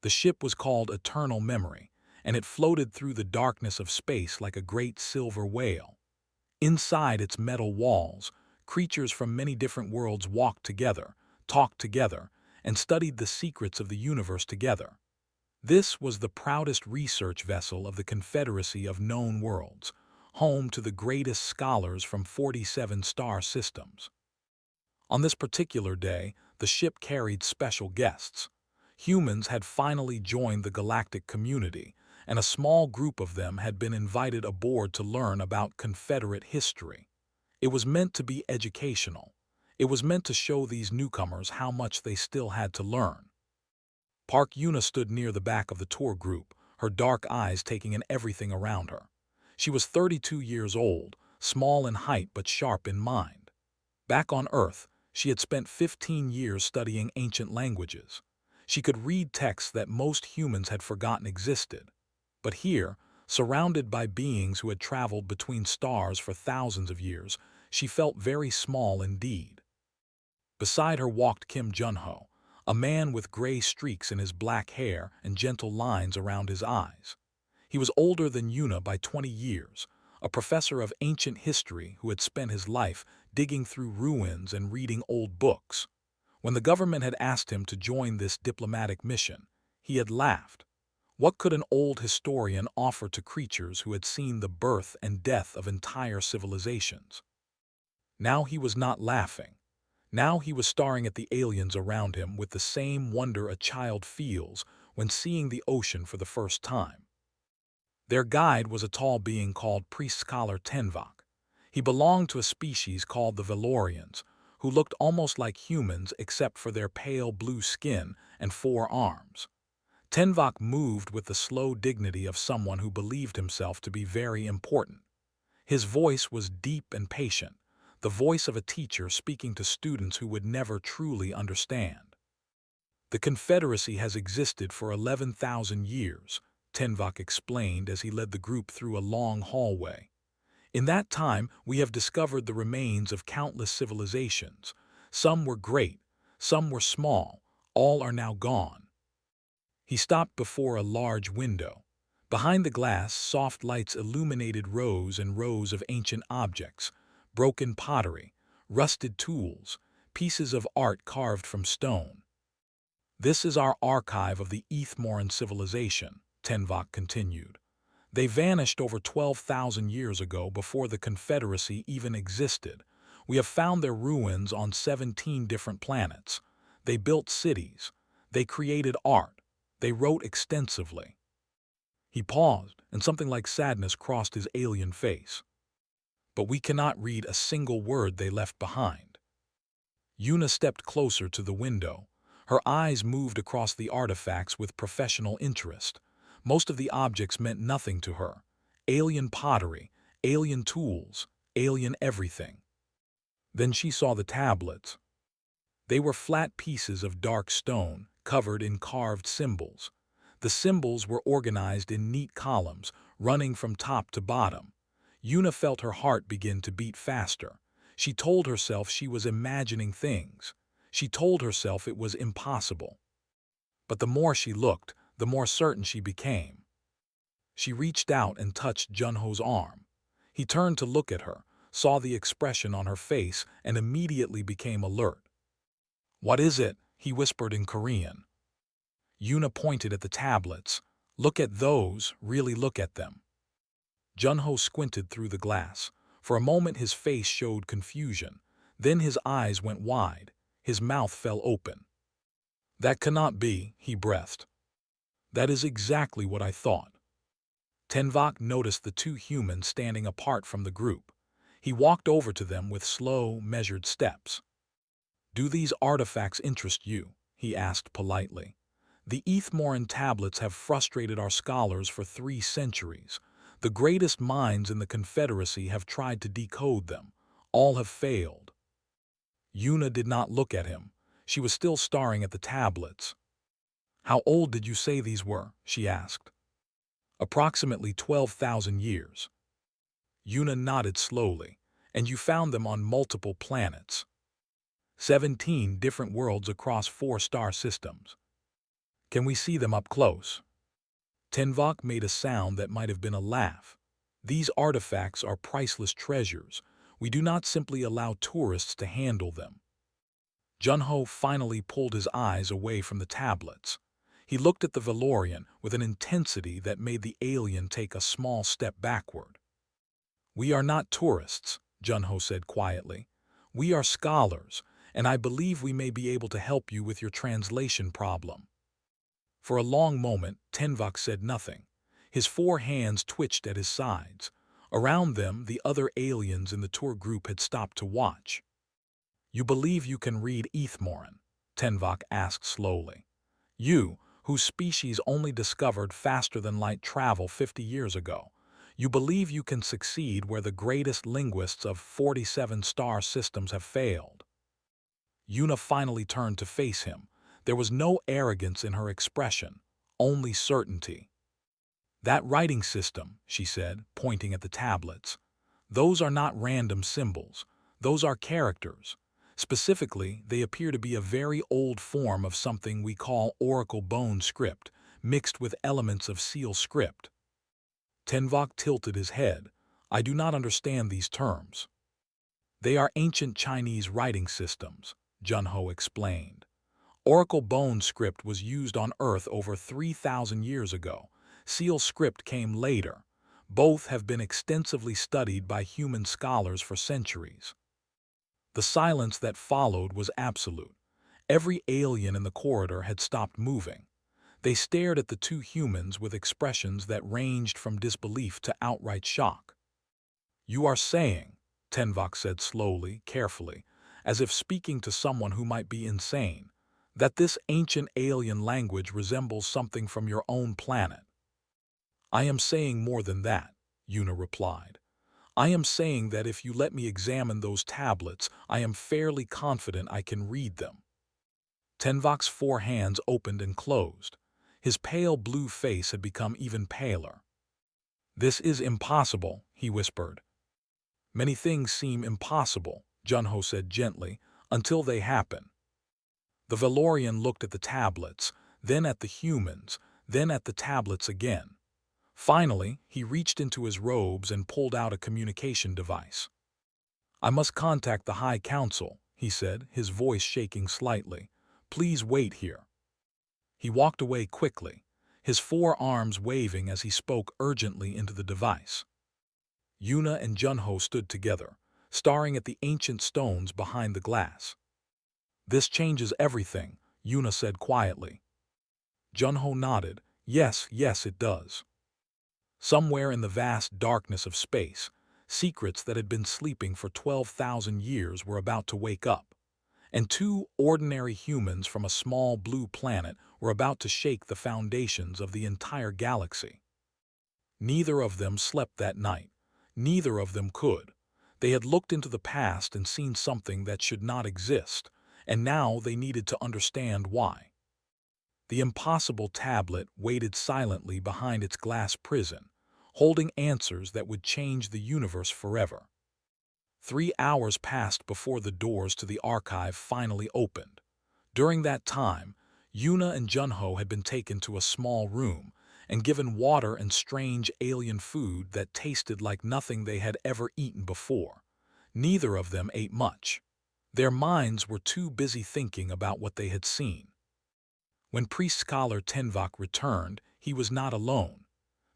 The ship was called Eternal Memory, and it floated through the darkness of space like a great silver whale. Inside its metal walls, creatures from many different worlds walked together, talked together, and studied the secrets of the universe together. This was the proudest research vessel of the Confederacy of Known Worlds, home to the greatest scholars from 47 star systems. On this particular day, the ship carried special guests. Humans had finally joined the galactic community, and a small group of them had been invited aboard to learn about Confederate history. It was meant to be educational. It was meant to show these newcomers how much they still had to learn. Park Yuna stood near the back of the tour group, her dark eyes taking in everything around her. She was 32 years old, small in height but sharp in mind. Back on Earth, she had spent 15 years studying ancient languages. She could read texts that most humans had forgotten existed. But here, surrounded by beings who had traveled between stars for thousands of years, she felt very small indeed. Beside her walked Kim Junho, a man with gray streaks in his black hair and gentle lines around his eyes. He was older than Yuna by 20 years, a professor of ancient history who had spent his life digging through ruins and reading old books. When the government had asked him to join this diplomatic mission, he had laughed. What could an old historian offer to creatures who had seen the birth and death of entire civilizations? Now he was not laughing. Now he was staring at the aliens around him with the same wonder a child feels when seeing the ocean for the first time. Their guide was a tall being called Priest Scholar Tenvok. He belonged to a species called the Valorians, who looked almost like humans except for their pale blue skin and 4 arms. Tenvok moved with the slow dignity of someone who believed himself to be very important. His voice was deep and patient, the voice of a teacher speaking to students who would never truly understand. The Confederacy has existed for 11,000 years, Tenvok explained as he led the group through a long hallway. In that time, we have discovered the remains of countless civilizations. Some were great, some were small, all are now gone. He stopped before a large window. Behind the glass, soft lights illuminated rows and rows of ancient objects, broken pottery, rusted tools, pieces of art carved from stone. This is our archive of the Ethmoran civilization, Tenvok continued. They vanished over 12,000 years ago before the Confederacy even existed. We have found their ruins on 17 different planets. They built cities. They created art. They wrote extensively. He paused, and something like sadness crossed his alien face. But we cannot read a single word they left behind. Yuna stepped closer to the window. Her eyes moved across the artifacts with professional interest. Most of the objects meant nothing to her. Alien pottery, alien tools, alien everything. Then she saw the tablets. They were flat pieces of dark stone, covered in carved symbols. The symbols were organized in neat columns, running from top to bottom. Yuna felt her heart begin to beat faster. She told herself she was imagining things. She told herself it was impossible. But the more she looked, the more certain she became. She reached out and touched Junho's arm. He turned to look at her, saw the expression on her face, and immediately became alert. "What is it?" he whispered in Korean. Yuna pointed at the tablets. "Look at those, really look at them." Junho squinted through the glass. For a moment his face showed confusion. Then his eyes went wide. His mouth fell open. "That cannot be," he breathed. "That is exactly what I thought." Tenvok noticed the 2 humans standing apart from the group. He walked over to them with slow, measured steps. "Do these artifacts interest you?" he asked politely. "The Ethmoran tablets have frustrated our scholars for 3 centuries. The greatest minds in the Confederacy have tried to decode them. All have failed." Yuna did not look at him. She was still staring at the tablets. "How old did you say these were?" she asked. "Approximately 12,000 years." Yuna nodded slowly. "And you found them on multiple planets." 17 different worlds across 4 star systems. Can we see them up close? Tenvok made a sound that might have been a laugh. These artifacts are priceless treasures. We do not simply allow tourists to handle them. Junho finally pulled his eyes away from the tablets. He looked at the Valorian with an intensity that made the alien take a small step backward. We are not tourists, Junho said quietly. We are scholars, and I believe we may be able to help you with your translation problem. For a long moment, Tenvok said nothing. His 4 hands twitched at his sides. Around them, the other aliens in the tour group had stopped to watch. You believe you can read Ethmoran? Tenvok asked slowly. You, whose species only discovered faster-than-light travel 50 years ago. You believe you can succeed where the greatest linguists of 47 star systems have failed. Yuna finally turned to face him. There was no arrogance in her expression, only certainty. That writing system, she said, pointing at the tablets. Those are not random symbols. Those are characters. Specifically, they appear to be a very old form of something we call Oracle Bone script, mixed with elements of Seal script. Tenvok tilted his head. I do not understand these terms. They are ancient Chinese writing systems, Junho explained. Oracle Bone script was used on Earth over 3,000 years ago. Seal script came later. Both have been extensively studied by human scholars for centuries. The silence that followed was absolute. Every alien in the corridor had stopped moving. They stared at the 2 humans with expressions that ranged from disbelief to outright shock. You are saying, Tenvok said slowly, carefully, as if speaking to someone who might be insane, that this ancient alien language resembles something from your own planet. I am saying more than that, Yuna replied. I am saying that if you let me examine those tablets, I am fairly confident I can read them. Tenvok's 4 hands opened and closed. His pale blue face had become even paler. This is impossible, he whispered. Many things seem impossible, Junho said gently, until they happen. The Valorian looked at the tablets, then at the humans, then at the tablets again. Finally, he reached into his robes and pulled out a communication device. I must contact the High Council, he said, his voice shaking slightly. Please wait here. He walked away quickly, his 4 arms waving as he spoke urgently into the device. Yuna and Junho stood together, staring at the ancient stones behind the glass. This changes everything, Yuna said quietly. Junho nodded. Yes, it does. Somewhere in the vast darkness of space, secrets that had been sleeping for 12,000 years were about to wake up, and 2 ordinary humans from a small blue planet were about to shake the foundations of the entire galaxy. Neither of them slept that night. Neither of them could. They had looked into the past and seen something that should not exist, and now they needed to understand why. The impossible tablet waited silently behind its glass prison, holding answers that would change the universe forever. 3 hours passed before the doors to the archive finally opened. During that time, Yuna and Junho had been taken to a small room and given water and strange alien food that tasted like nothing they had ever eaten before. Neither of them ate much. Their minds were too busy thinking about what they had seen. When priest-scholar Tenvok returned, he was not alone.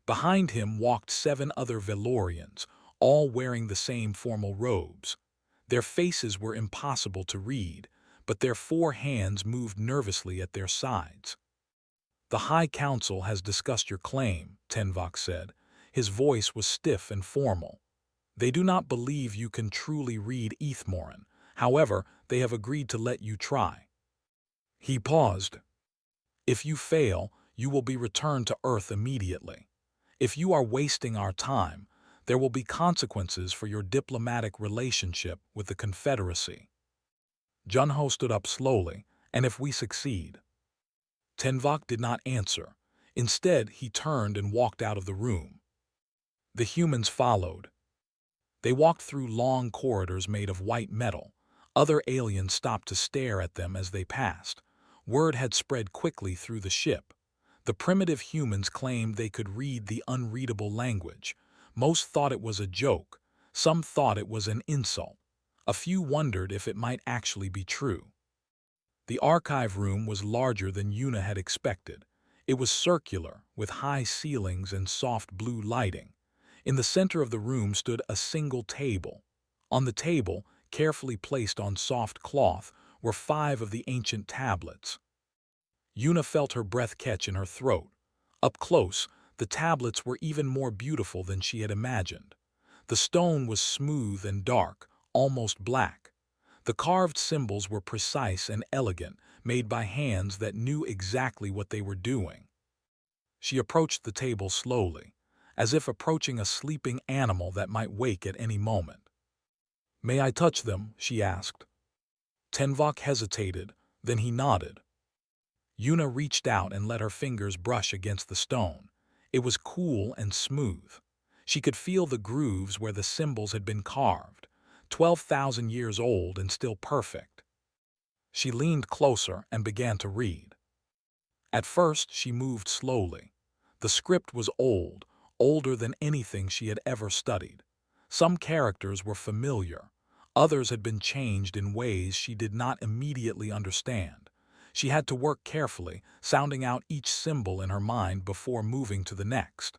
Behind him walked 7 other Valorians, all wearing the same formal robes. Their faces were impossible to read, but their 4 hands moved nervously at their sides. The High Council has discussed your claim, Tenvok said. His voice was stiff and formal. They do not believe you can truly read Ethmoran. However, they have agreed to let you try. He paused. If you fail, you will be returned to Earth immediately. If you are wasting our time, there will be consequences for your diplomatic relationship with the Confederacy. Junho stood up slowly, and if we succeed. Tenvok did not answer. Instead, he turned and walked out of the room. The humans followed. They walked through long corridors made of white metal. Other aliens stopped to stare at them as they passed. Word had spread quickly through the ship. The primitive humans claimed they could read the unreadable language. Most thought it was a joke. Some thought it was an insult. A few wondered if it might actually be true. The archive room was larger than Una had expected. It was circular, with high ceilings and soft blue lighting. In the center of the room stood a single table. On the table, carefully placed on soft cloth, were 5 of the ancient tablets. Una felt her breath catch in her throat. Up close, the tablets were even more beautiful than she had imagined. The stone was smooth and dark, almost black. The carved symbols were precise and elegant, made by hands that knew exactly what they were doing. She approached the table slowly, as if approaching a sleeping animal that might wake at any moment. "May I touch them?" she asked. Tenvok hesitated, then he nodded. Una reached out and let her fingers brush against the stone. It was cool and smooth. She could feel the grooves where the symbols had been carved, 12,000 years old and still perfect. She leaned closer and began to read. At first, she moved slowly. The script was old, older than anything she had ever studied. Some characters were familiar. Others had been changed in ways she did not immediately understand. She had to work carefully, sounding out each symbol in her mind before moving to the next.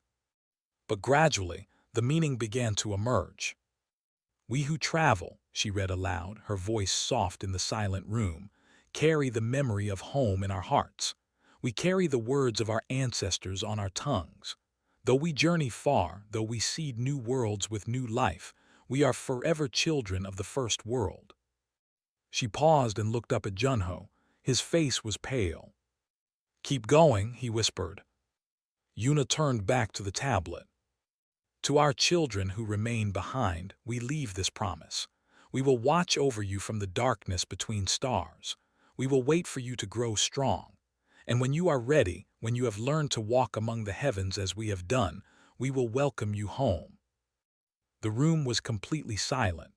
But gradually, the meaning began to emerge. "We who travel," she read aloud, her voice soft in the silent room, "carry the memory of home in our hearts. We carry the words of our ancestors on our tongues. Though we journey far, though we seed new worlds with new life, we are forever children of the first world." She paused and looked up at Junho. His face was pale. "Keep going," he whispered. Una turned back to the tablet. "To our children who remain behind, we leave this promise. We will watch over you from the darkness between stars. We will wait for you to grow strong. And when you are ready, when you have learned to walk among the heavens as we have done, we will welcome you home." The room was completely silent.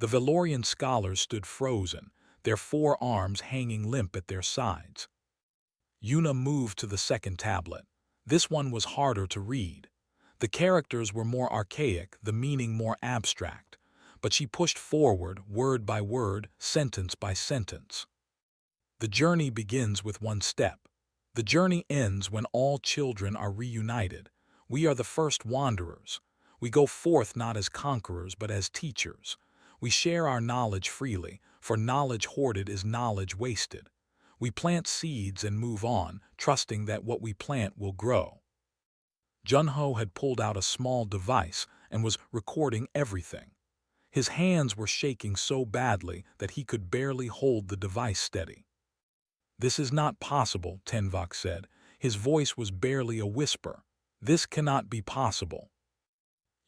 The Valorian scholars stood frozen, their 4 arms hanging limp at their sides. Una moved to the second tablet. This one was harder to read. The characters were more archaic, the meaning more abstract, but she pushed forward, word by word, sentence by sentence. "The journey begins with one step. The journey ends when all children are reunited. We are the first wanderers. We go forth not as conquerors but as teachers. We share our knowledge freely, for knowledge hoarded is knowledge wasted. We plant seeds and move on, trusting that what we plant will grow." Junho had pulled out a small device and was recording everything. His hands were shaking so badly that he could barely hold the device steady. "This is not possible," Tenvok said. His voice was barely a whisper. "This cannot be possible."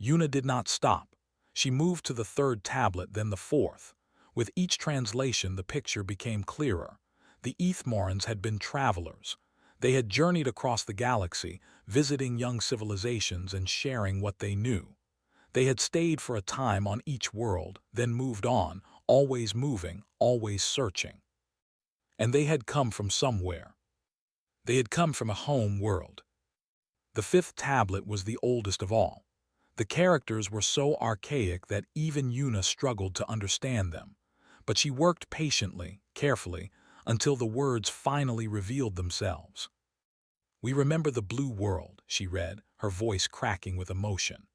Una did not stop. She moved to the 3rd tablet, then the 4th. With each translation, the picture became clearer. The Ethmorans had been travelers. They had journeyed across the galaxy, visiting young civilizations and sharing what they knew. They had stayed for a time on each world, then moved on, always moving, always searching. And they had come from somewhere. They had come from a home world. The 5th tablet was the oldest of all. The characters were so archaic that even Una struggled to understand them. But she worked patiently, carefully, until the words finally revealed themselves. "We remember the blue world," she read, her voice cracking with emotion.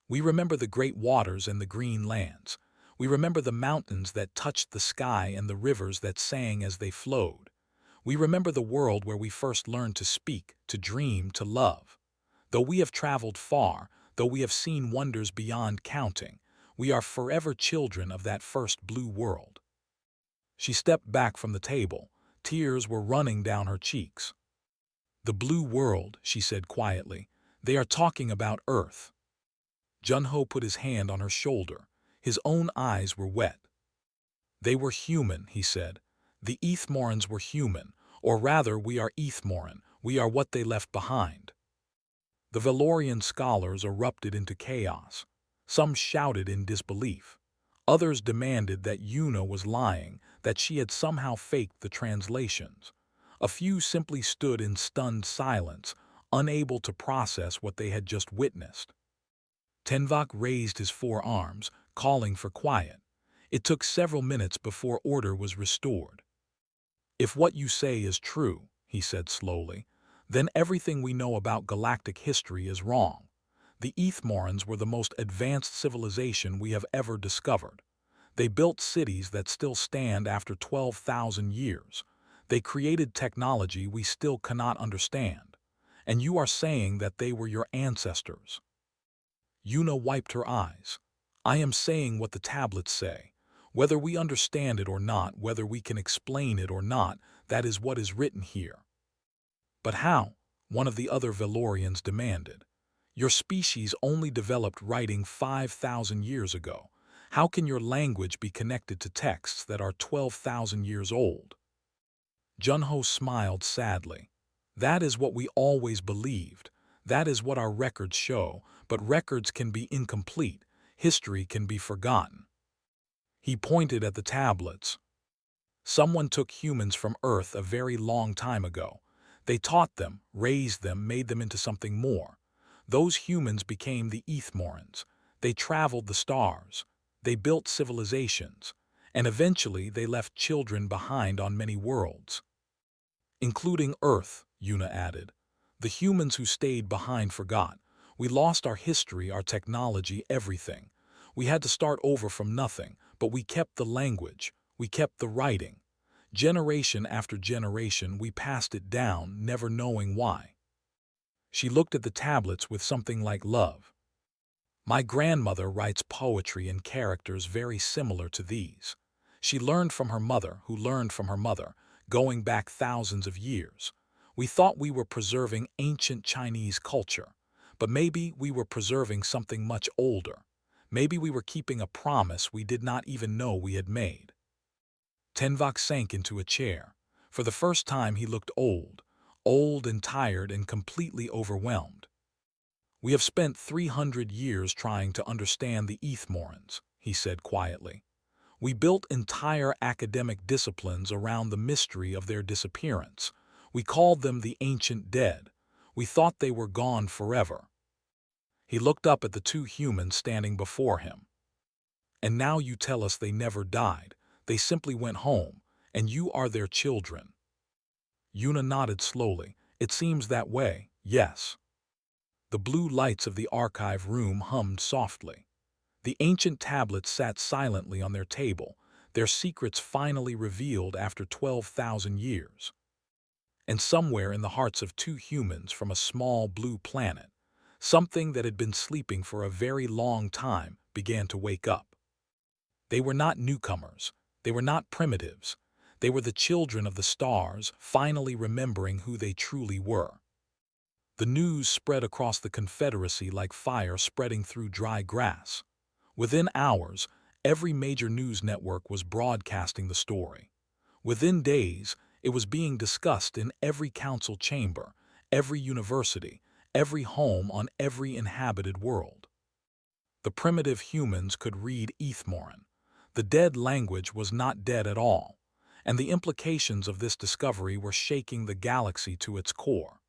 "We remember the great waters and the green lands. We remember the mountains that touched the sky and the rivers that sang as they flowed. We remember the world where we first learned to speak, to dream, to love. Though we have traveled far, though we have seen wonders beyond counting, we are forever children of that first blue world." She stepped back from the table. Tears were running down her cheeks. "The blue world," she said quietly. "They are talking about Earth." Junho put his hand on her shoulder. His own eyes were wet. "They were human," he said. "The Ethmorans were human, or rather we are Ethmoran. We are what they left behind." The Valorian scholars erupted into chaos. Some shouted in disbelief. Others demanded that Una was lying, that she had somehow faked the translations. A few simply stood in stunned silence, unable to process what they had just witnessed. Tenvak raised his forearms, calling for quiet. It took several minutes before order was restored. "If what you say is true," he said slowly, "then everything we know about galactic history is wrong. The Ethmorans were the most advanced civilization we have ever discovered. They built cities that still stand after 12,000 years. They created technology we still cannot understand. And you are saying that they were your ancestors." Yuna wiped her eyes. "I am saying what the tablets say. Whether we understand it or not, whether we can explain it or not, that is what is written here." "But how?" one of the other Valorians demanded. "Your species only developed writing 5,000 years ago. How can your language be connected to texts that are 12,000 years old?" Junho smiled sadly. "That is what we always believed. That is what our records show, but records can be incomplete. History can be forgotten." He pointed at the tablets. "Someone took humans from Earth a very long time ago. They taught them, raised them, made them into something more. Those humans became the Ethmorans. They traveled the stars. They built civilizations. And eventually they left children behind on many worlds." "Including Earth," Yuna added. "The humans who stayed behind forgot. We lost our history, our technology, everything. We had to start over from nothing, but we kept the language. We kept the writing. Generation after generation, we passed it down, never knowing why." She looked at the tablets with something like love. "My grandmother writes poetry and characters very similar to these. She learned from her mother, who learned from her mother, going back thousands of years. We thought we were preserving ancient Chinese culture, but maybe we were preserving something much older. Maybe we were keeping a promise we did not even know we had made." Tenvak sank into a chair. For the first time he looked old and tired and completely overwhelmed. "We have spent 300 years trying to understand the Ethmorans," he said quietly. "We built entire academic disciplines around the mystery of their disappearance. We called them the ancient dead. We thought they were gone forever." He looked up at the two humans standing before him. "And now you tell us they never died. They simply went home, and you are their children." Yuna nodded slowly. "It seems that way, yes." The blue lights of the archive room hummed softly. The ancient tablets sat silently on their table, their secrets finally revealed after 12,000 years. And somewhere in the hearts of two humans from a small blue planet, something that had been sleeping for a very long time began to wake up. They were not newcomers. They were not primitives. They were the children of the stars, finally remembering who they truly were. The news spread across the Confederacy like fire spreading through dry grass. Within hours, every major news network was broadcasting the story. Within days, it was being discussed in every council chamber, every university, every home on every inhabited world. The primitive humans could read Ethmoran. The dead language was not dead at all, and the implications of this discovery were shaking the galaxy to its core.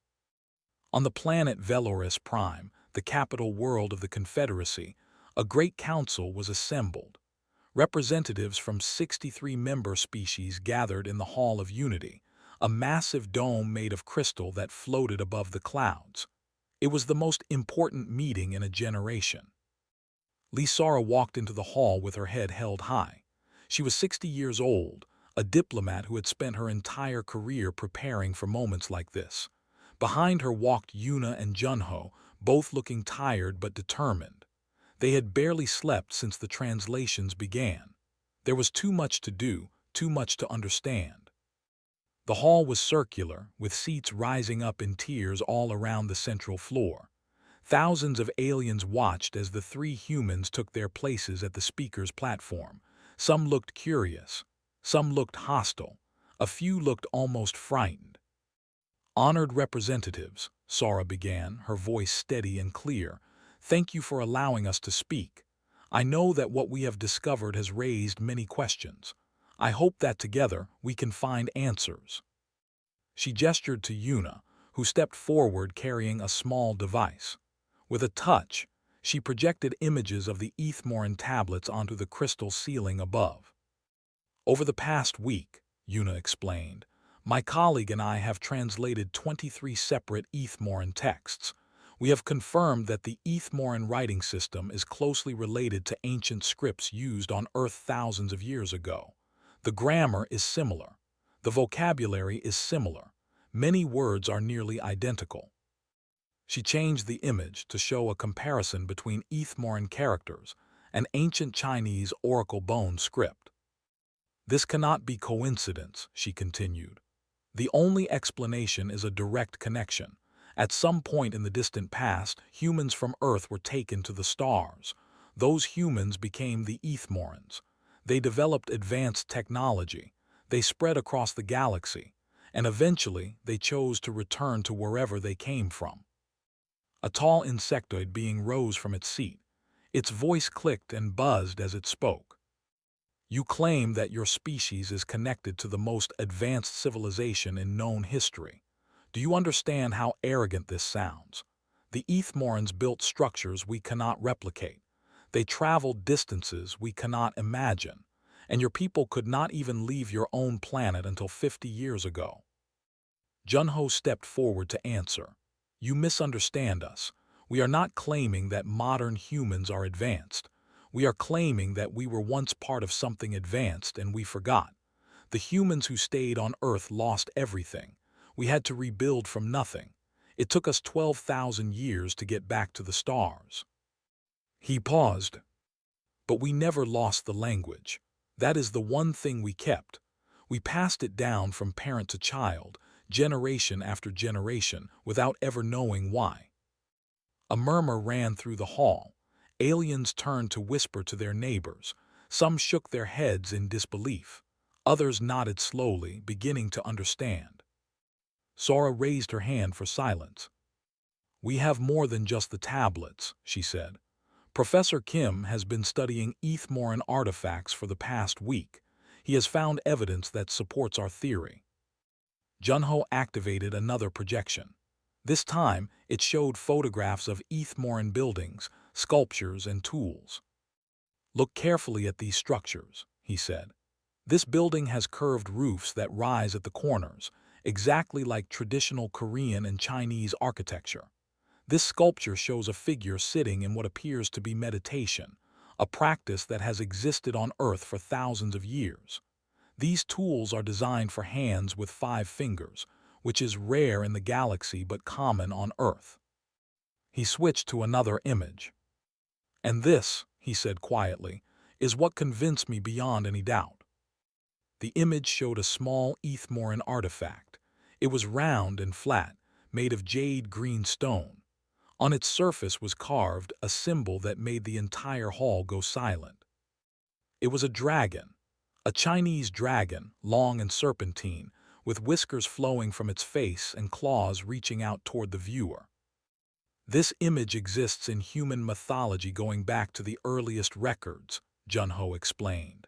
On the planet Veloris Prime, the capital world of the Confederacy, a great council was assembled. Representatives from 63 member species gathered in the Hall of Unity, a massive dome made of crystal that floated above the clouds. It was the most important meeting in a generation. Lisara walked into the hall with her head held high. She was 60 years old, a diplomat who had spent her entire career preparing for moments like this. Behind her walked Yuna and Junho, both looking tired but determined. They had barely slept since the translations began. There was too much to do, too much to understand. The hall was circular, with seats rising up in tiers all around the central floor. Thousands of aliens watched as the three humans took their places at the speaker's platform. Some looked curious, some looked hostile, a few looked almost frightened. "Honored representatives," Sara began, her voice steady and clear, "thank you for allowing us to speak. I know that what we have discovered has raised many questions. I hope that together we can find answers." She gestured to Yuna, who stepped forward carrying a small device. With a touch, she projected images of the Ethmoran tablets onto the crystal ceiling above. Over the past week, Yuna explained, my colleague and I have translated 23 separate Ethmoran texts. We have confirmed that the Ethmoran writing system is closely related to ancient scripts used on Earth thousands of years ago. The grammar is similar. The vocabulary is similar. Many words are nearly identical. She changed the image to show a comparison between Ethmoran characters and ancient Chinese oracle bone script. This cannot be coincidence, she continued. The only explanation is a direct connection. At some point in the distant past, humans from Earth were taken to the stars. Those humans became the Ethmorans. They developed advanced technology. They spread across the galaxy, and eventually they chose to return to wherever they came from. A tall insectoid being rose from its seat. Its voice clicked and buzzed as it spoke. You claim that your species is connected to the most advanced civilization in known history. Do you understand how arrogant this sounds? The Ethmorans built structures we cannot replicate. They traveled distances we cannot imagine, and your people could not even leave your own planet until 50 years ago. Junho stepped forward to answer. You misunderstand us. We are not claiming that modern humans are advanced. We are claiming that we were once part of something advanced and we forgot. The humans who stayed on Earth lost everything. We had to rebuild from nothing. It took us 12,000 years to get back to the stars. He paused. But we never lost the language. That is the one thing we kept. We passed it down from parent to child, generation after generation, without ever knowing why. A murmur ran through the hall. Aliens turned to whisper to their neighbors. Some shook their heads in disbelief. Others nodded slowly, beginning to understand. Sora raised her hand for silence. We have more than just the tablets, she said. Professor Kim has been studying Ethmoran artifacts for the past week. He has found evidence that supports our theory. Junho activated another projection. This time, it showed photographs of Ethmoran buildings, sculptures, and tools. Look carefully at these structures, he said. This building has curved roofs that rise at the corners, exactly like traditional Korean and Chinese architecture. This sculpture shows a figure sitting in what appears to be meditation, a practice that has existed on Earth for thousands of years. These tools are designed for hands with 5 fingers, which is rare in the galaxy but common on Earth. He switched to another image. And this, he said quietly, is what convinced me beyond any doubt. The image showed a small Ethmoran artifact. It was round and flat, made of jade green stone. On its surface was carved a symbol that made the entire hall go silent. It was a dragon, a Chinese dragon, long and serpentine, with whiskers flowing from its face and claws reaching out toward the viewer. This image exists in human mythology going back to the earliest records, Junho explained.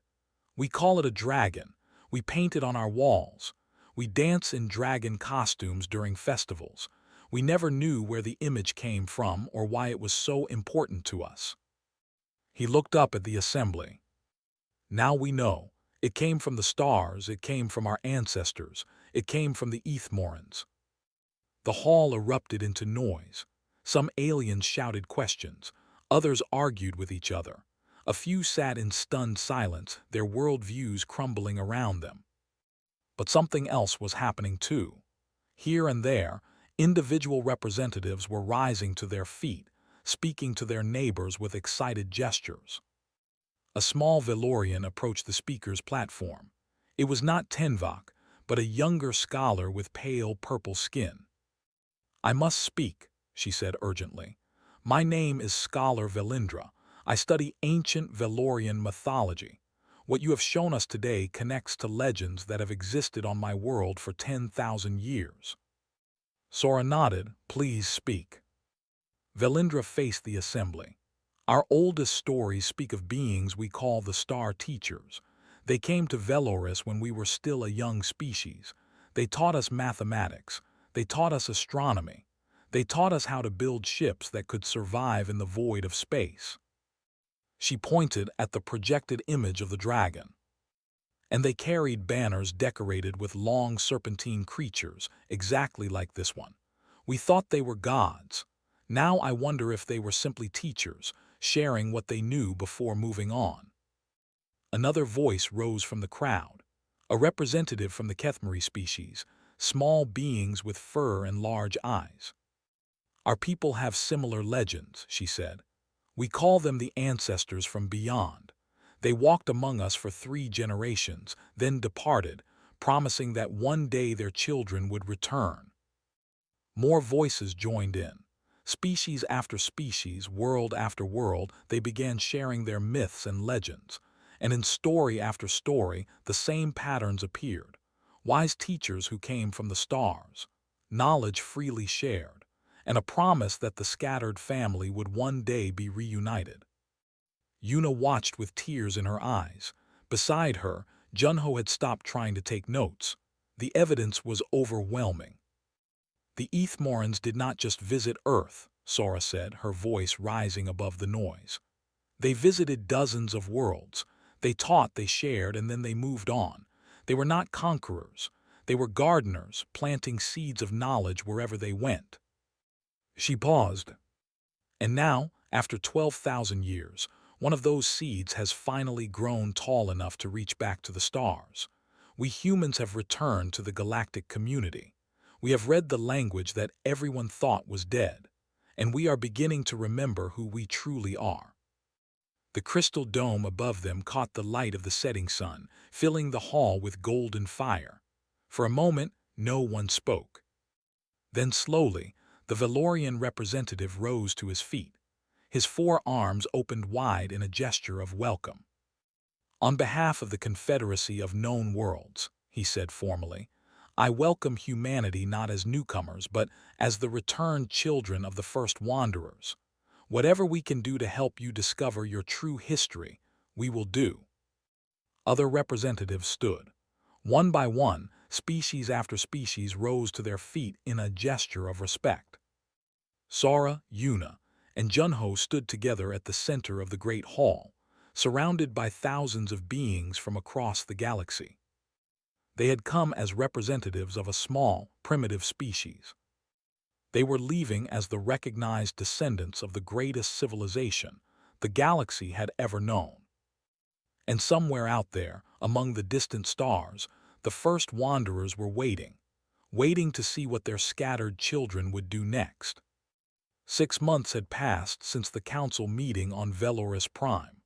We call it a dragon. We paint it on our walls. We dance in dragon costumes during festivals. We never knew where the image came from or why it was so important to us. He looked up at the assembly. Now we know. It came from the stars, it came from our ancestors, it came from the Ethmorans. The hall erupted into noise. Some aliens shouted questions. Others argued with each other. A few sat in stunned silence, their worldviews crumbling around them. But something else was happening too. Here and there, individual representatives were rising to their feet, speaking to their neighbors with excited gestures. A small Valorian approached the speaker's platform. It was not Tenvok, but a younger scholar with pale purple skin. I must speak, she said urgently. My name is Scholar Velindra. I study ancient Valorian mythology. What you have shown us today connects to legends that have existed on my world for 10,000 years. Sora nodded. Please speak. Velindra faced the assembly. Our oldest stories speak of beings we call the Star Teachers. They came to Veloris when we were still a young species. They taught us mathematics. They taught us astronomy. They taught us how to build ships that could survive in the void of space. She pointed at the projected image of the dragon. And they carried banners decorated with long serpentine creatures, exactly like this one. We thought they were gods. Now I wonder if they were simply teachers, sharing what they knew before moving on. Another voice rose from the crowd, a representative from the Kethmeri species, small beings with fur and large eyes. Our people have similar legends, she said. We call them the ancestors from beyond. They walked among us for 3 generations, then departed, promising that one day their children would return. More voices joined in. Species after species, world after world, they began sharing their myths and legends. And in story after story, the same patterns appeared. Wise teachers who came from the stars, knowledge freely shared, and a promise that the scattered family would one day be reunited. Yuna watched with tears in her eyes. Beside her, Junho had stopped trying to take notes. The evidence was overwhelming. The Ethmorans did not just visit Earth, Sora said, her voice rising above the noise. They visited dozens of worlds. They taught, they shared, and then they moved on. They were not conquerors. They were gardeners, planting seeds of knowledge wherever they went. She paused. And now, after 12,000 years, one of those seeds has finally grown tall enough to reach back to the stars. We humans have returned to the galactic community. We have read the language that everyone thought was dead, and we are beginning to remember who we truly are. The crystal dome above them caught the light of the setting sun, filling the hall with golden fire. For a moment, no one spoke. Then slowly, the Valorian representative rose to his feet. His 4 arms opened wide in a gesture of welcome. On behalf of the Confederacy of Known Worlds, he said formally, I welcome humanity not as newcomers, but as the returned children of the first wanderers. Whatever we can do to help you discover your true history, we will do. Other representatives stood. One by one, species after species rose to their feet in a gesture of respect. Sora, Yuna, and Junho stood together at the center of the great hall, surrounded by thousands of beings from across the galaxy. They had come as representatives of a small, primitive species. They were leaving as the recognized descendants of the greatest civilization the galaxy had ever known. And somewhere out there, among the distant stars, the first wanderers were waiting to see what their scattered children would do next. 6 months had passed since the council meeting on Veloris Prime.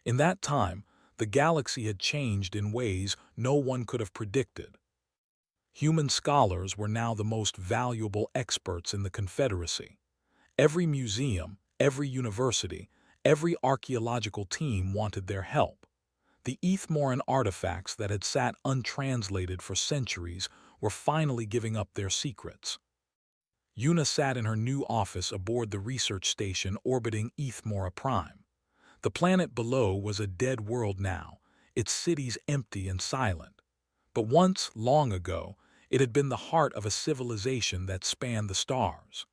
In that time, the galaxy had changed in ways no one could have predicted. Human scholars were now the most valuable experts in the Confederacy. Every museum, every university, every archaeological team wanted their help. The Ethmoran artifacts that had sat untranslated for centuries were finally giving up their secrets. Yuna sat in her new office aboard the research station orbiting Ethmora Prime. The planet below was a dead world now, its cities empty and silent. But once, long ago, it had been the heart of a civilization that spanned the stars.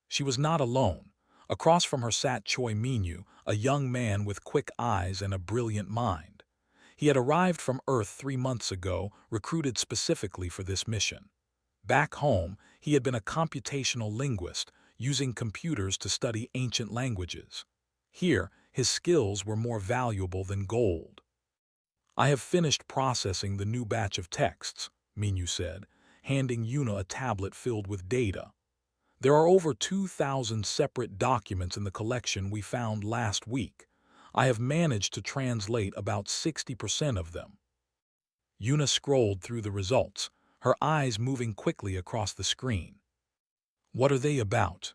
She was not alone. Across from her sat Choi Minyu, a young man with quick eyes and a brilliant mind. He had arrived from Earth 3 months ago, recruited specifically for this mission. Back home, he had been a computational linguist, using computers to study ancient languages. Here, his skills were more valuable than gold. I have finished processing the new batch of texts, Minyu said, handing Yuna a tablet filled with data. There are over 2,000 separate documents in the collection we found last week. I have managed to translate about 60% of them. Yuna scrolled through the results, her eyes moving quickly across the screen. What are they about?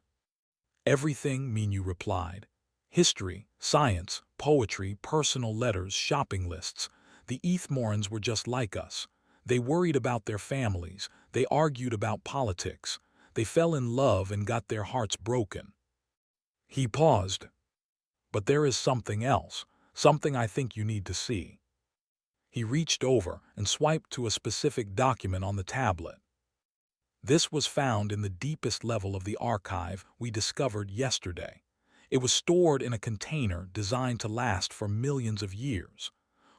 Everything, Minyu replied. History, science, poetry, personal letters, shopping lists. The Ethmorans were just like us. They worried about their families. They argued about politics. They fell in love and got their hearts broken. He paused. But there is something else, something I think you need to see. He reached over and swiped to a specific document on the tablet. This was found in the deepest level of the archive we discovered yesterday. It was stored in a container designed to last for millions of years.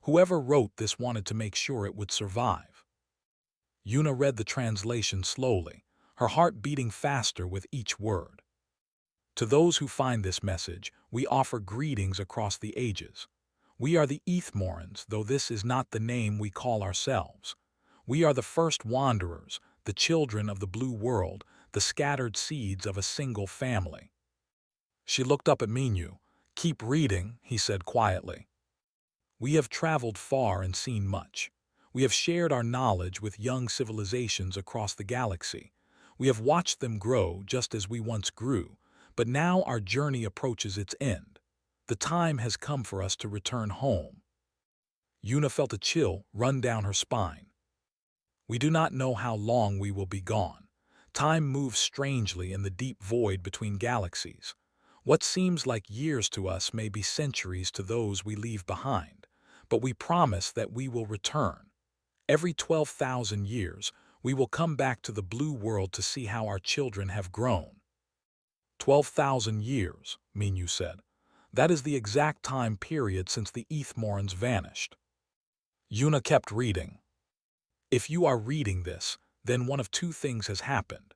Whoever wrote this wanted to make sure it would survive. Yuna read the translation slowly, her heart beating faster with each word. To those who find this message, we offer greetings across the ages. We are the Ethmorans, though this is not the name we call ourselves. We are the first wanderers, the children of the blue world, the scattered seeds of a single family. She looked up at Minyu. "Keep reading," he said quietly. "We have traveled far and seen much. We have shared our knowledge with young civilizations across the galaxy. We have watched them grow just as we once grew, but now our journey approaches its end. The time has come for us to return home." Yuna felt a chill run down her spine. We do not know how long we will be gone. Time moves strangely in the deep void between galaxies. What seems like years to us may be centuries to those we leave behind, but we promise that we will return. Every 12,000 years, we will come back to the blue world to see how our children have grown. 12,000 years, Minyu said. That is the exact time period since the Ethmorans vanished. Yuna kept reading. If you are reading this, then one of two things has happened.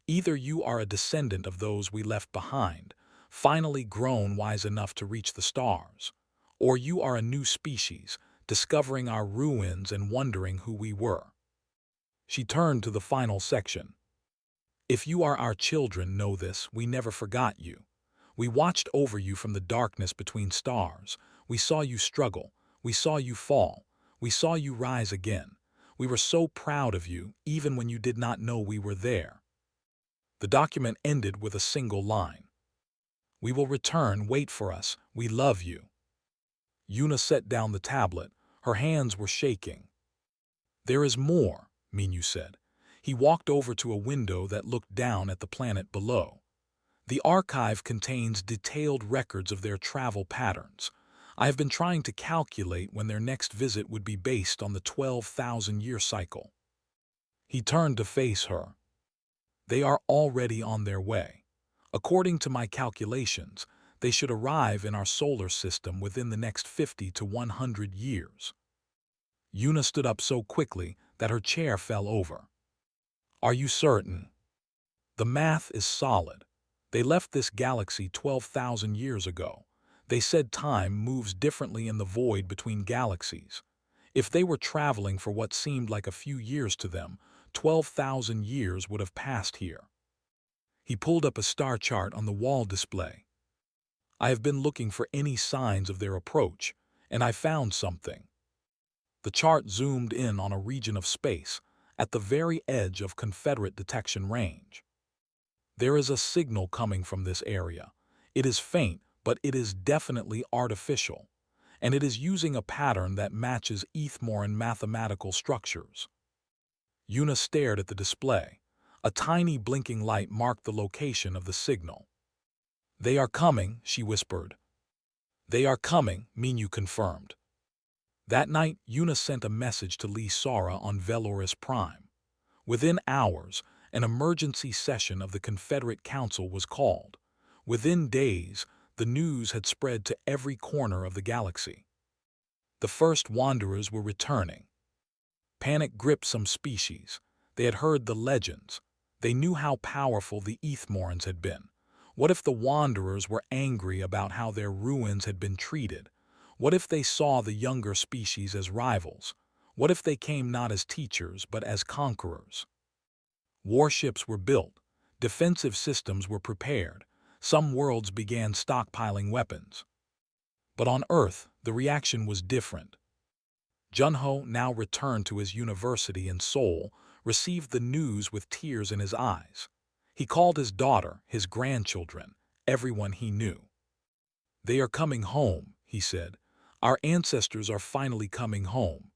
Either you are a descendant of those we left behind, finally grown wise enough to reach the stars, or you are a new species, discovering our ruins and wondering who we were. She turned to the final section. If you are our children, know this, we never forgot you. We watched over you from the darkness between stars. We saw you struggle. We saw you fall. We saw you rise again. We were so proud of you, even when you did not know we were there. The document ended with a single line. We will return, wait for us, we love you. Yuna set down the tablet, her hands were shaking. There is more, Minyu said. He walked over to a window that looked down at the planet below. The archive contains detailed records of their travel patterns. I have been trying to calculate when their next visit would be based on the 12,000-year cycle. He turned to face her. They are already on their way. According to my calculations, they should arrive in our solar system within the next 50 to 100 years. Yuna stood up so quickly that her chair fell over. Are you certain? The math is solid. They left this galaxy 12,000 years ago. They said time moves differently in the void between galaxies. If they were traveling for what seemed like a few years to them, 12,000 years would have passed here. He pulled up a star chart on the wall display. I have been looking for any signs of their approach, and I found something. The chart zoomed in on a region of space, at the very edge of Confederate detection range. There is a signal coming from this area. It is faint, but it is definitely artificial, and it is using a pattern that matches Ethmoran mathematical structures. Yuna stared at the display. A tiny blinking light marked the location of the signal. They are coming, she whispered. They are coming, Minyu confirmed. That night, Yuna sent a message to Lee Sara on Veloris Prime. Within hours, an emergency session of the Confederate Council was called. Within days, the news had spread to every corner of the galaxy. The first wanderers were returning. Panic gripped some species. They had heard the legends. They knew how powerful the Ethmorans had been. What if the wanderers were angry about how their ruins had been treated? What if they saw the younger species as rivals? What if they came not as teachers but as conquerors? Warships were built. Defensive systems were prepared. Some worlds began stockpiling weapons. But on Earth, the reaction was different. Junho, now returned to his university in Seoul, received the news with tears in his eyes. He called his daughter, his grandchildren, everyone he knew. They are coming home, he said. Our ancestors are finally coming home.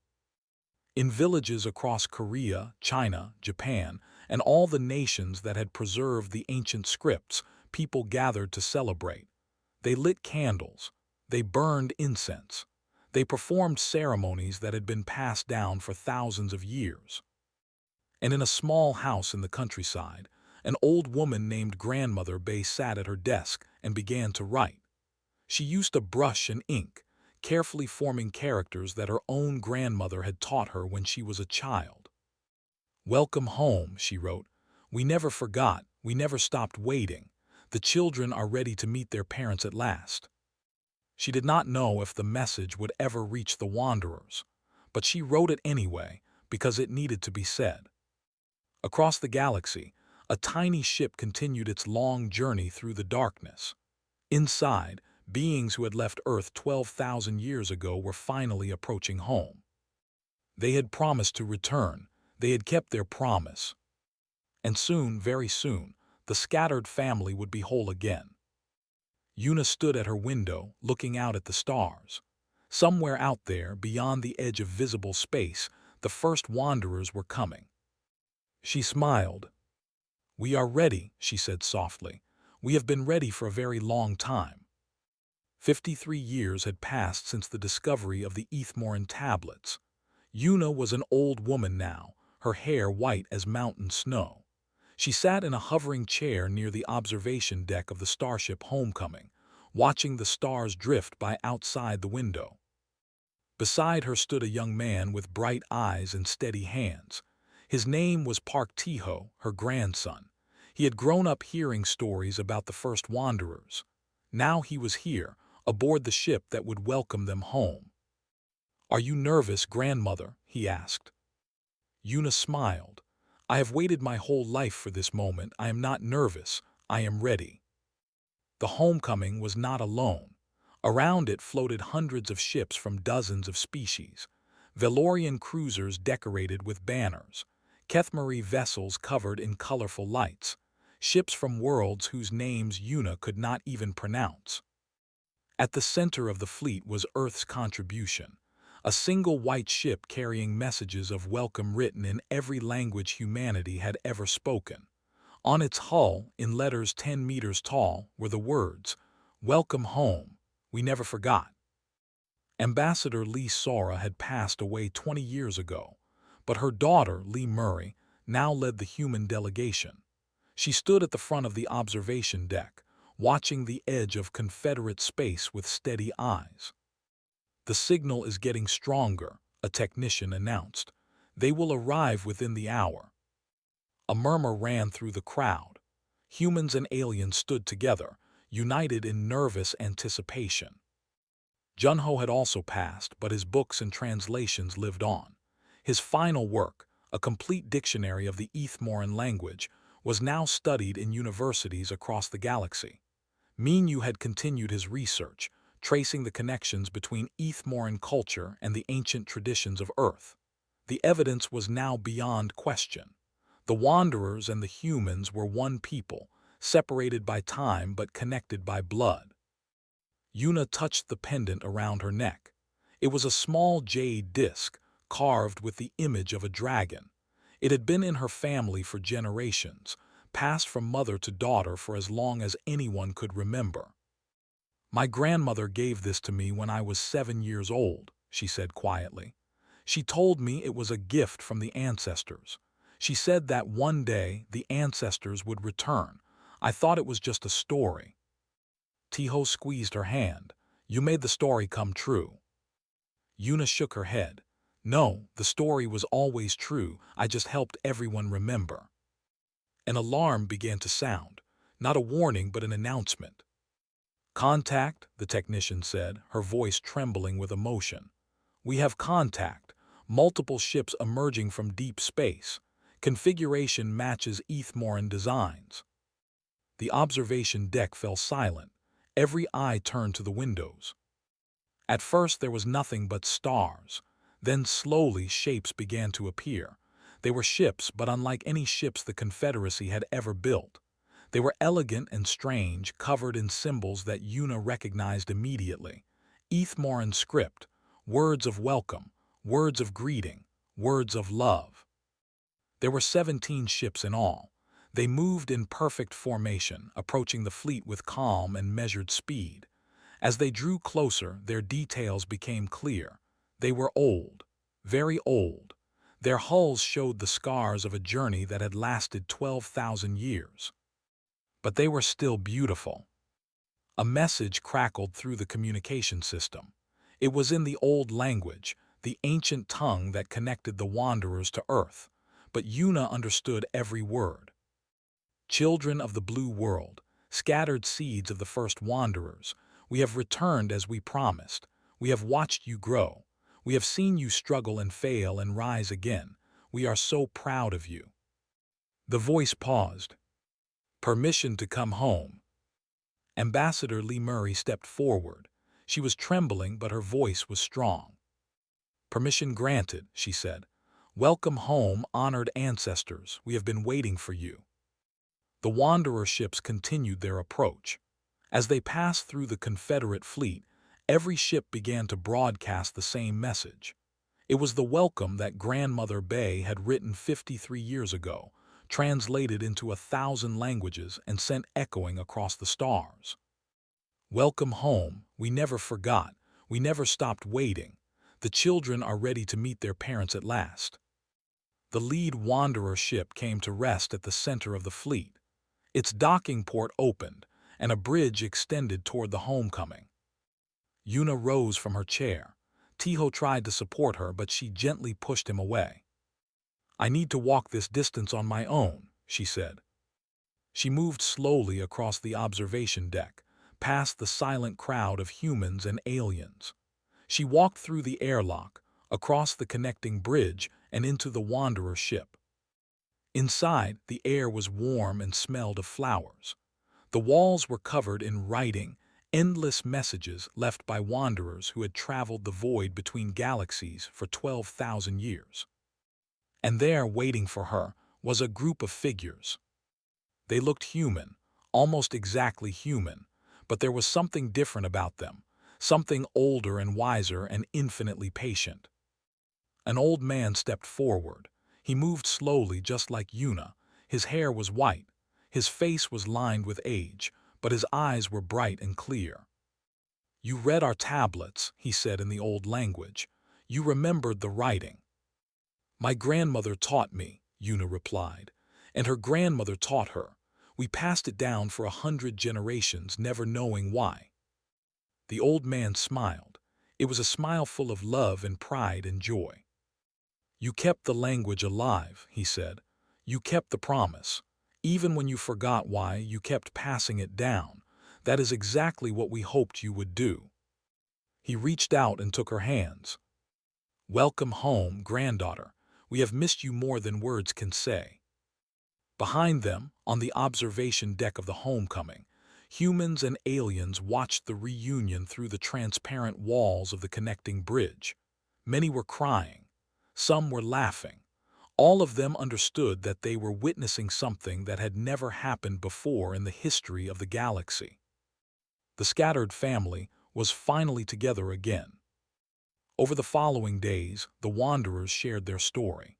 In villages across Korea, China, Japan, and all the nations that had preserved the ancient scripts, people gathered to celebrate. They lit candles. They burned incense. They performed ceremonies that had been passed down for thousands of years. And in a small house in the countryside, an old woman named Grandmother Bay sat at her desk and began to write. She used a brush and ink, carefully forming characters that her own grandmother had taught her when she was a child. "Welcome home," she wrote. "We never forgot, we never stopped waiting. The children are ready to meet their parents at last." She did not know if the message would ever reach the wanderers, but she wrote it anyway because it needed to be said. Across the galaxy, a tiny ship continued its long journey through the darkness. Inside, beings who had left Earth 12,000 years ago were finally approaching home. They had promised to return. They had kept their promise. And soon, very soon, the scattered family would be whole again. Una stood at her window, looking out at the stars. Somewhere out there, beyond the edge of visible space, the first wanderers were coming. She smiled. "We are ready," she said softly. "We have been ready for a very long time." 53 years had passed since the discovery of the Ethmoran tablets. Una was an old woman now, her hair white as mountain snow. She sat in a hovering chair near the observation deck of the starship Homecoming, watching the stars drift by outside the window. Beside her stood a young man with bright eyes and steady hands. His name was Park Tiho, her grandson. He had grown up hearing stories about the first wanderers. Now he was here, aboard the ship that would welcome them home. "Are you nervous, grandmother?" he asked. Una smiled. "I have waited my whole life for this moment. I am not nervous. I am ready." The Homecoming was not alone. Around it floated hundreds of ships from dozens of species. Velorian cruisers decorated with banners. Kethmari vessels covered in colorful lights. Ships from worlds whose names Una could not even pronounce. At the center of the fleet was Earth's contribution. A single white ship carrying messages of welcome written in every language humanity had ever spoken. On its hull, in letters 10 meters tall, were the words, "Welcome home, we never forgot." Ambassador Lee Sora had passed away 20 years ago, but her daughter, Lee Murray, now led the human delegation. She stood at the front of the observation deck, watching the edge of Confederate space with steady eyes. "The signal is getting stronger," a technician announced. "They will arrive within the hour." A murmur ran through the crowd. Humans and aliens stood together, united in nervous anticipation. Junho had also passed, but his books and translations lived on. His final work, a complete dictionary of the Ethmoran language, was now studied in universities across the galaxy. Minyu had continued his research, tracing the connections between Ethmoran culture and the ancient traditions of Earth. The evidence was now beyond question. The Wanderers and the humans were one people, separated by time but connected by blood. Una touched the pendant around her neck. It was a small jade disc, carved with the image of a dragon. It had been in her family for generations, passed from mother to daughter for as long as anyone could remember. "My grandmother gave this to me when I was 7 years old," she said quietly. "She told me it was a gift from the ancestors. She said that one day the ancestors would return. I thought it was just a story." Tiho squeezed her hand. "You made the story come true." Una shook her head. "No, the story was always true. I just helped everyone remember." An alarm began to sound. Not a warning, but an announcement. "Contact," the technician said, her voice trembling with emotion. "We have contact. Multiple ships emerging from deep space. Configuration matches Ethmoran designs." The observation deck fell silent. Every eye turned to the windows. At first there was nothing but stars. Then slowly shapes began to appear. They were ships, but unlike any ships the Confederacy had ever built. They were elegant and strange, covered in symbols that Una recognized immediately. Ethmoran script, words of welcome, words of greeting, words of love. There were 17 ships in all. They moved in perfect formation, approaching the fleet with calm and measured speed. As they drew closer, their details became clear. They were old, very old. Their hulls showed the scars of a journey that had lasted 12,000 years. But they were still beautiful. A message crackled through the communication system. It was in the old language, the ancient tongue that connected the wanderers to Earth, but Yuna understood every word. Children of the blue world, scattered seeds of the first wanderers, we have returned as we promised. We have watched you grow. We have seen you struggle and fail and rise again. We are so proud of you. The voice paused. Permission to come home. Ambassador Lee Murray stepped forward. She was trembling, but her voice was strong. Permission granted, she said. Welcome home, honored ancestors. We have been waiting for you. The wanderer ships continued their approach. As they passed through the Confederate fleet, every ship began to broadcast the same message. It was the welcome that Grandmother Bay had written 53 years ago, translated into 1,000 languages and sent echoing across the stars. Welcome home, we never forgot, we never stopped waiting. The children are ready to meet their parents at last. The lead wanderer ship came to rest at the center of the fleet. Its docking port opened, and a bridge extended toward the homecoming. Yuna rose from her chair. Tiho tried to support her, but she gently pushed him away. I need to walk this distance on my own, she said. She moved slowly across the observation deck, past the silent crowd of humans and aliens. She walked through the airlock, across the connecting bridge, and into the wanderer ship. Inside, the air was warm and smelled of flowers. The walls were covered in writing, endless messages left by wanderers who had traveled the void between galaxies for 12,000 years. And there, waiting for her, was a group of figures. They looked human, almost exactly human, but there was something different about them, something older and wiser and infinitely patient. An old man stepped forward. He moved slowly, just like Yuna. His hair was white. His face was lined with age, but his eyes were bright and clear. You read our tablets, he said in the old language. You remembered the writing. My grandmother taught me, Yuna replied, and her grandmother taught her. We passed it down for 100 generations, never knowing why. The old man smiled. It was a smile full of love and pride and joy. You kept the language alive, he said. You kept the promise. Even when you forgot why, you kept passing it down. That is exactly what we hoped you would do. He reached out and took her hands. Welcome home, granddaughter. We have missed you more than words can say. Behind them, on the observation deck of the homecoming, humans and aliens watched the reunion through the transparent walls of the connecting bridge. Many were crying. Some were laughing. All of them understood that they were witnessing something that had never happened before in the history of the galaxy. The scattered family was finally together again. Over the following days, the wanderers shared their story.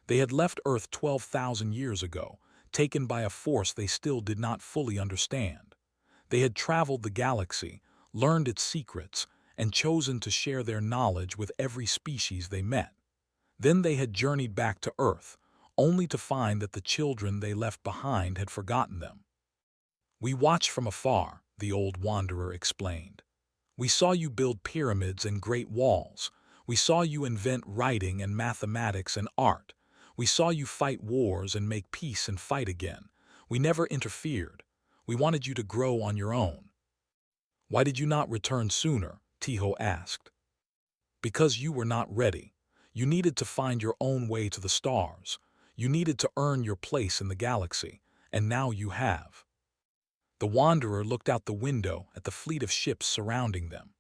They had left Earth 12,000 years ago, taken by a force they still did not fully understand. They had traveled the galaxy, learned its secrets, and chosen to share their knowledge with every species they met. Then they had journeyed back to Earth, only to find that the children they left behind had forgotten them. We watched from afar, the old wanderer explained. We saw you build pyramids and great walls. We saw you invent writing and mathematics and art. We saw you fight wars and make peace and fight again. We never interfered. We wanted you to grow on your own. Why did you not return sooner? Tiho asked. Because you were not ready. You needed to find your own way to the stars. You needed to earn your place in the galaxy, and now you have. The wanderer looked out the window at the fleet of ships surrounding them.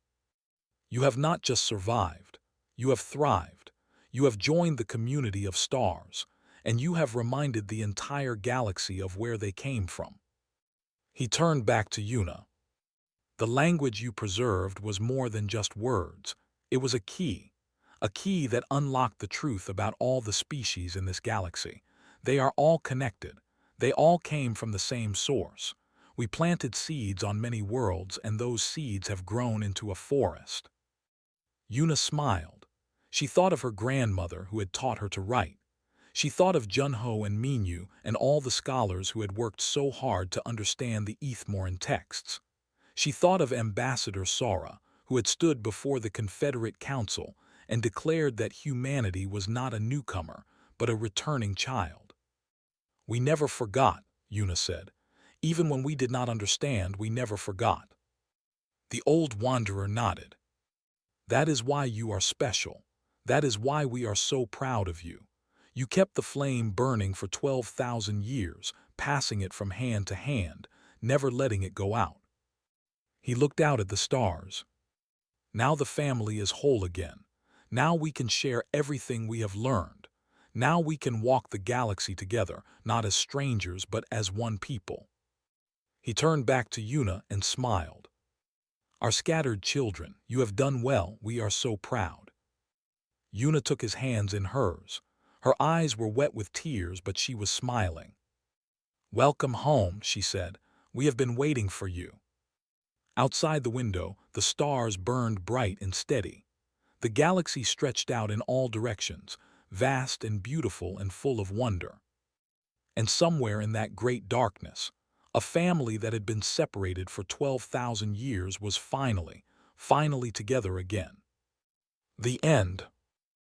You have not just survived. You have thrived. You have joined the community of stars, and you have reminded the entire galaxy of where they came from. He turned back to Yuna. The language you preserved was more than just words. It was a key that unlocked the truth about all the species in this galaxy. They are all connected. They all came from the same source. We planted seeds on many worlds, and those seeds have grown into a forest." Yuna smiled. She thought of her grandmother who had taught her to write. She thought of Junho and Minyu and all the scholars who had worked so hard to understand the Ethmoran texts. She thought of Ambassador Sora, who had stood before the Confederate Council and declared that humanity was not a newcomer, but a returning child. "We never forgot," Yuna said. "Even when we did not understand, we never forgot." The old wanderer nodded. "That is why you are special. That is why we are so proud of you. You kept the flame burning for 12,000 years, passing it from hand to hand, never letting it go out." He looked out at the stars. "Now the family is whole again. Now we can share everything we have learned. Now we can walk the galaxy together, not as strangers but as one people." He turned back to Yuna and smiled. "Our scattered children, you have done well, we are so proud." Yuna took his hands in hers. Her eyes were wet with tears, but she was smiling. "Welcome home," she said. "We have been waiting for you." Outside the window, the stars burned bright and steady. The galaxy stretched out in all directions, vast and beautiful and full of wonder. And somewhere in that great darkness, a family that had been separated for 12,000 years was finally together again. The end.